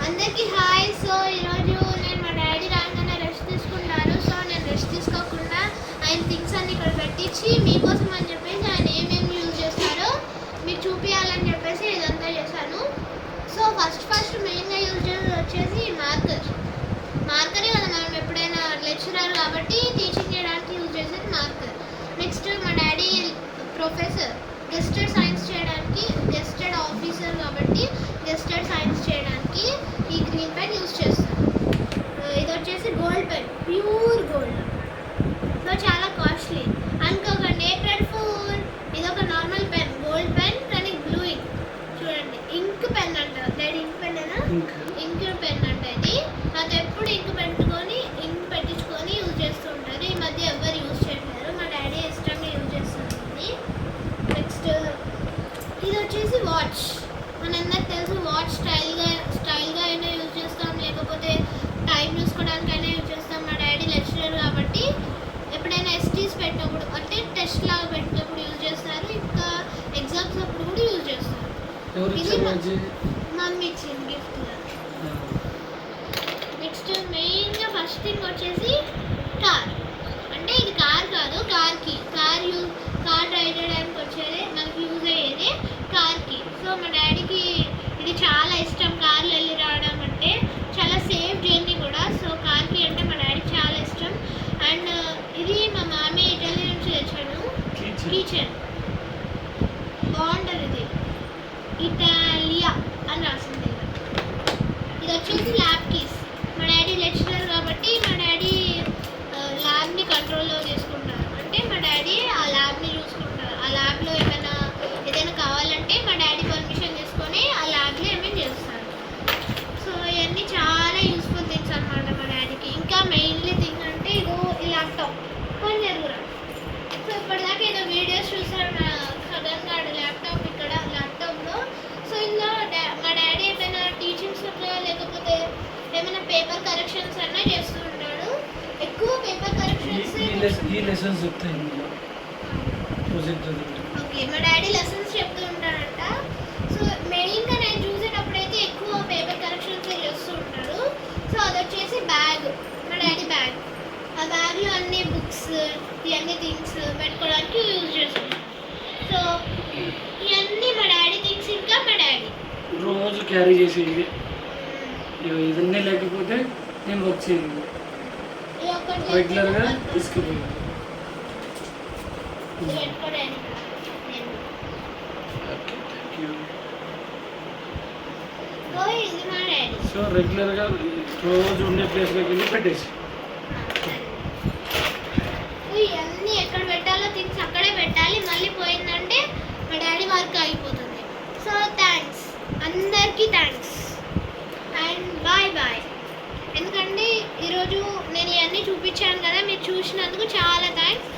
అందరికీ hi. So ఈరోజు నేను మా డాడీ రాగానే రెస్ట్ తీసుకుంటారు. సో నేను రెస్ట్ తీసుకోకుండా ఆయన థింగ్స్ అన్ని ఇక్కడ పెట్టించి మీకోసం అని చెప్పేసి ఆయన ఏమేమి యూజ్ చేస్తారో మీకు చూపించాలని చెప్పేసి ఇదంతా చేశాను. సో ఫస్ట్ మెయిన్గా యూజ్ చేసేది వచ్చేసి మార్కరే కదా మనం ఎప్పుడైనా లెక్చరర్ కాబట్టి టీచింగ్ చేయడానికి యూజ్ చేసేది మార్కర్. నెక్స్ట్ మా డాడీ ప్రొఫెసర్, గెస్టెడ్ సైన్స్ చేయడానికి, గెస్టెడ్ ఆఫీసర్ కాబట్టి గెస్టెడ్ సైన్స్ చేయడానికి ఈ గ్రీన్ పెన్ యూజ్ చేస్తాను. ఇది వచ్చేసి gold pen, pure gold. So చాలా కాస్ట్లీ అనుకోకండి. April fool. ఇది ఒక నార్మల్ పెన్, గోల్డ్ పెన్ కానీ బ్లూ ఇంక్. చూడండి, ఇంక్ పెన్ అంట. డాడీ ఇంక్ పెన్ అయినా ఇంక్ పెన్ అంట. ఇది అది ఎప్పుడు ఇంక్ పెట్టించుకొని యూజ్ చేస్తూ ఉంటారు. ఈ మధ్య ఎవరు యూజ్ చేయట్లేరు, మా డాడీ ఇష్టంగా యూజ్ చేస్తుంది. నెక్స్ట్ ఇది వచ్చేసి వాచ్. మనందరికి తెలుసు వాచ్ స్టైల్గా అయినా యూజ్ చేస్తాం, లేకపోతే టైం చూసుకోవడానికైనా యూజ్ చేస్తాం. మా డాడీ లెక్చరర్ కాబట్టి ఎప్పుడైనా ఎస్టీస్ పెట్టినప్పుడు అంటే టెస్ట్ లాగా పెట్టినప్పుడు యూజ్ చేస్తారు, ఇంకా ఎగ్జామ్స్ అప్పుడు కూడా యూజ్ చేస్తారు. ఇది మమ్మీ ఇచ్చింది గిఫ్ట్గా. నెక్స్ట్ మెయిన్గా ఫస్ట్ థింగ్ వచ్చేసి కార్. అంటే ఇది కార్ కాదు, కార్ డ్రైవ్ చేయడానికి వచ్చేది మనకి యూజ్ అయ్యేది కార్కి. సో మా డాడీకి ఇది చాలా ఇష్టం, కార్లో వెళ్ళి రావడం అంటే చాలా సేఫ్ జర్నీ కూడా. సో కార్కి అంటే మా డాడీకి చాలా ఇష్టం. అండ్ ఇది మా మామీ ఇటలీ నుంచి తెచ్చాను, కిచెన్. బాగుంటుంది ఇది, ఇటాలియా అని రాసింది. ఇది వచ్చేసి ల్యాబ్ కీస్. మా డాడీ లెక్చరర్ కాబట్టి మా డాడీ ల్యాబ్ని కంట్రోల్లో చేసుకుంటారు. అంటే మా డాడీ ఆ ల్యాబ్ని చూసుకుంటారు. ఆ ల్యాబ్లో ఏదైనా కావాలంటే మా డాడీ పర్మిషన్ తీసుకొని ఆ ల్యాబ్లో ఏమైనా చేస్తారు. సో ఇవన్నీ చాలా యూస్ఫుల్ థింగ్స్ అనమాట మా డాడీకి. ఇంకా మెయిన్లీ థింగ్ అంటే ఇదో ఈ ల్యాప్టాప్ పని జరుగురా. సో ఇప్పటిదాకా ఏదో వీడియోస్ చూసాను సడన్ గా ల్యాప్టాప్ ఇక్కడ ల్యాప్టాప్లో. సో ఇందులో మా డాడీ ఏమైనా టీచింగ్స్ లేకపోతే ఏమైనా పేపర్ కరెక్షన్స్ అన్నా చేస్తూ ఉంటాడు. ఎక్కువ పేపర్ కరెక్షన్స్ ఓకే, మా డాడీ లెసన్స్ చెప్తూ ఉంటాడంట. సో మెయిన్గా నేను చూసేటప్పుడు అయితే ఎక్కువ పేపర్ కరెక్షన్స్ చేస్తూ ఉంటాడు. సో అది వచ్చేసి బ్యాగ్, మా డాడీ బ్యాగ్. ఆ బ్యాగ్లో అన్ని బుక్స్, ఇవన్నీ థింగ్స్ పెట్టుకోవడానికి యూజ్ చేస్తాను. సో ఇవన్నీ మా డాడీ థింగ్స్. ఇంకా మా డాడీ రోజు క్యారీ చేసేది ఇవన్నీ, లేకపోతే నేను వర్క్ చేయను రెగ్యులర్గా తీసుకుపోయాను. సో రెగ్యులర్గా రోజు ఉండే ప్లేస్లోకి వెళ్ళి పెట్టేసి ఇవన్నీ ఎక్కడ పెట్టాలో థింగ్స్ అక్కడే పెట్టాలి. మళ్ళీ పోయిందంటే మా డాడీ వర్క్ అయిపోతుంది. సో థ్యాంక్స్, అందరికీ థ్యాంక్స్ అండ్ బాయ్. ఎందుకంటే ఈరోజు నేను ఇవన్నీ చూపించాను కదా, మీరు చూసినందుకు చాలా థ్యాంక్స్.